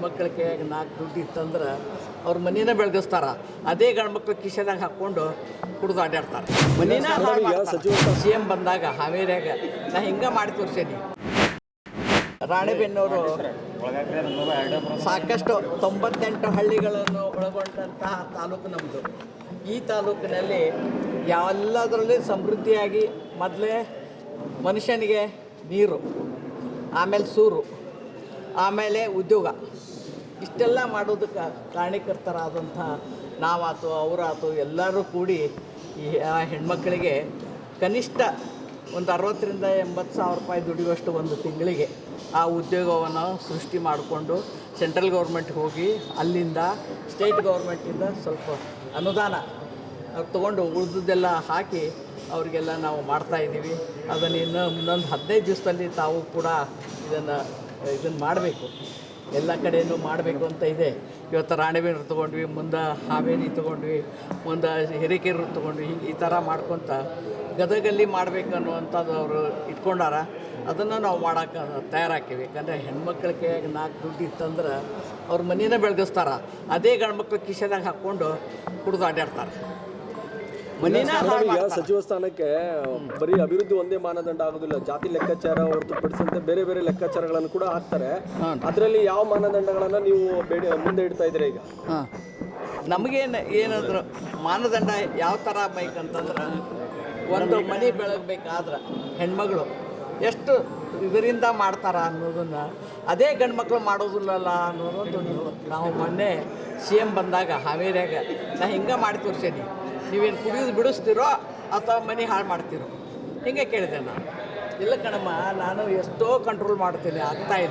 ಹೆಣ್ಮಕ್ಳಿಗೆ 4 ದುಡ್ಡು ಇತ್ತಂದ್ರೆ ಅವ್ರ ಮನೇನ ಬೆಳಗಿಸ್ತಾರ. ಅದೇ ಗಂಡ್ಮಕ್ಳು ಕಿಶೆದಾಗ ಹಾಕ್ಕೊಂಡು ಕುಡ್ದು ಅಡ್ಡಾಡ್ತಾರೆ. ಮನೇನ CM ಬಂದಾಗ ಹಾವೇರಿಯಾಗ ನಾ ಹಿಂಗೆ ಮಾಡಿ ತೋರಿಸೇನಿ. ರಾಣೆಬೆನ್ನೂರು ಸಾಕಷ್ಟು 98 ಹಳ್ಳಿಗಳನ್ನು ಒಳಗೊಂಡಂತಹ ತಾಲೂಕು ನಮ್ಮದು. ಈ ತಾಲೂಕಿನಲ್ಲಿ ಎಲ್ಲದರಲ್ಲಿ ಸಮೃದ್ಧಿಯಾಗಿ ಮೊದಲೇ ಮನುಷ್ಯನಿಗೆ ನೀರು, ಆಮೇಲೆ ಸೂರು, ಆಮೇಲೆ ಉದ್ಯೋಗ, ಇಷ್ಟೆಲ್ಲ ಮಾಡೋದಕ್ಕೆ ಕಾರಣೀಕರ್ತರಾದಂಥ ನಾವಾತು ಅವರಾತು ಎಲ್ಲರೂ ಕೂಡಿ ಈ ಹೆಣ್ಮಕ್ಳಿಗೆ ಕನಿಷ್ಠ ಒಂದು 60,000 ರಿಂದ 80,000 ರೂಪಾಯಿ ದುಡಿಯುವಷ್ಟು ಒಂದು ತಿಂಗಳಿಗೆ ಆ ಉದ್ಯೋಗವನ್ನು ಸೃಷ್ಟಿ ಮಾಡಿಕೊಂಡು ಸೆಂಟ್ರಲ್ ಗೌರ್ಮೆಂಟ್ಗೆ ಹೋಗಿ ಅಲ್ಲಿಂದ ಸ್ಟೇಟ್ ಗೌರ್ಮೆಂಟಿಂದ ಸ್ವಲ್ಪ ಅನುದಾನ ತೊಗೊಂಡು ಉಳಿದದ್ದೆಲ್ಲ ಹಾಕಿ ಅವರಿಗೆಲ್ಲ ನಾವು ಮಾಡ್ತಾಯಿದ್ದೀವಿ. ಅದನ್ನು ಇನ್ನೊಂದು 15 ದಿವಸದಲ್ಲಿ ತಾವು ಕೂಡ ಇದನ್ನು ಮಾಡಬೇಕು, ಎಲ್ಲ ಕಡೆಯೂ ಮಾಡಬೇಕು ಅಂತ ಇದೆ. ಇವತ್ತು ರಾಣೆಬೆನ್ನೂರು ತೊಗೊಂಡ್ವಿ, ಮುಂದೆ ಹಾವೇರಿ ತೊಗೊಂಡ್ವಿ, ಮುಂದೆ ಹಿರೇಕೆರೂರು ತೊಗೊಂಡ್ವಿ. ಹಿಂಗೆ ಈ ಥರ ಮಾಡ್ಕೊತ ಗದಗಲ್ಲಿ ಮಾಡಬೇಕು ಅನ್ನುವಂಥದ್ದು ಅವರು ಇಟ್ಕೊಂಡಾರ. ಅದನ್ನು ನಾವು ಮಾಡೋಕ್ಕೆ ತಯಾರಾಕೀವಿ. ಯಾಕಂದರೆ ಹೆಣ್ಮಕ್ಳಿಗೆ 4 ದುಡ್ಡು ಇತ್ತಂದ್ರೆ ಅವ್ರ ಮನೇನ ಬೆಳಗಿಸ್ತಾರ. ಅದೇ ಗಂಡ್ಮಕ್ಳು ಕಿಶೆದಾಗ ಹಾಕ್ಕೊಂಡು ಕುಡ್ದು ಅಡ್ಡಾಡ್ತಾರೆ. ಸಚಿವ ಸ್ಥಾನಕ್ಕೆ ಬರೀ ಅಭಿವೃದ್ಧಿ ಒಂದೇ ಮಾನದಂಡ ಆಗೋದಿಲ್ಲ, ಜಾತಿ ಲೆಕ್ಕಾಚಾರ ಹೊರತುಪಡಿಸಂತೆ ಬೇರೆ ಬೇರೆ ಲೆಕ್ಕಾಚಾರಗಳನ್ನು ಕೂಡ ಹಾಕ್ತಾರೆ. ಅದರಲ್ಲಿ ಯಾವ ಮಾನದಂಡಗಳನ್ನು ನೀವು ಮುಂದೆ ಇಡ್ತಾ ಇದ್ದೀರಾ ಈಗ? ನಮಗೇನಾದ್ರು ಮಾನದಂಡ ಯಾವ ಥರ ಬೇಕಂತಂದ್ರೆ, ಒಂದು ಮನೆ ಬೆಳಗಬೇಕಾದ್ರೆ ಹೆಣ್ಮಗಳು ಎಷ್ಟು ಇದರಿಂದ ಮಾಡ್ತಾರ ಅನ್ನೋದನ್ನು ಅದೇ ಗಂಡು ಮಕ್ಕಳು ಮಾಡೋದಿಲ್ಲಲ್ಲ ಅನ್ನೋದೊಂದು. ನಾವು ಮೊನ್ನೆ CM ಬಂದಾಗ ಹಾವೇರಿಯಾಗ ನಾ ಹಿಂಗೆ ಮಾಡಿ ತೋರಿಸೇನಿ. ನೀವೇನು ಕುಡಿಯೋದು ಬಿಡಿಸ್ತೀರೋ ಅಥವಾ ಮನೆ ಹಾಳು ಮಾಡ್ತೀರೋ ಹಿಂಗೆ ಕೇಳಿದೆ ನಾನು. ಇಲ್ಲ ಕಣಮ್ಮ, ನಾನು ಎಷ್ಟೋ ಕಂಟ್ರೋಲ್ ಮಾಡ್ತೀನಿ, ಆಗ್ತಾಯಿಲ್ಲ.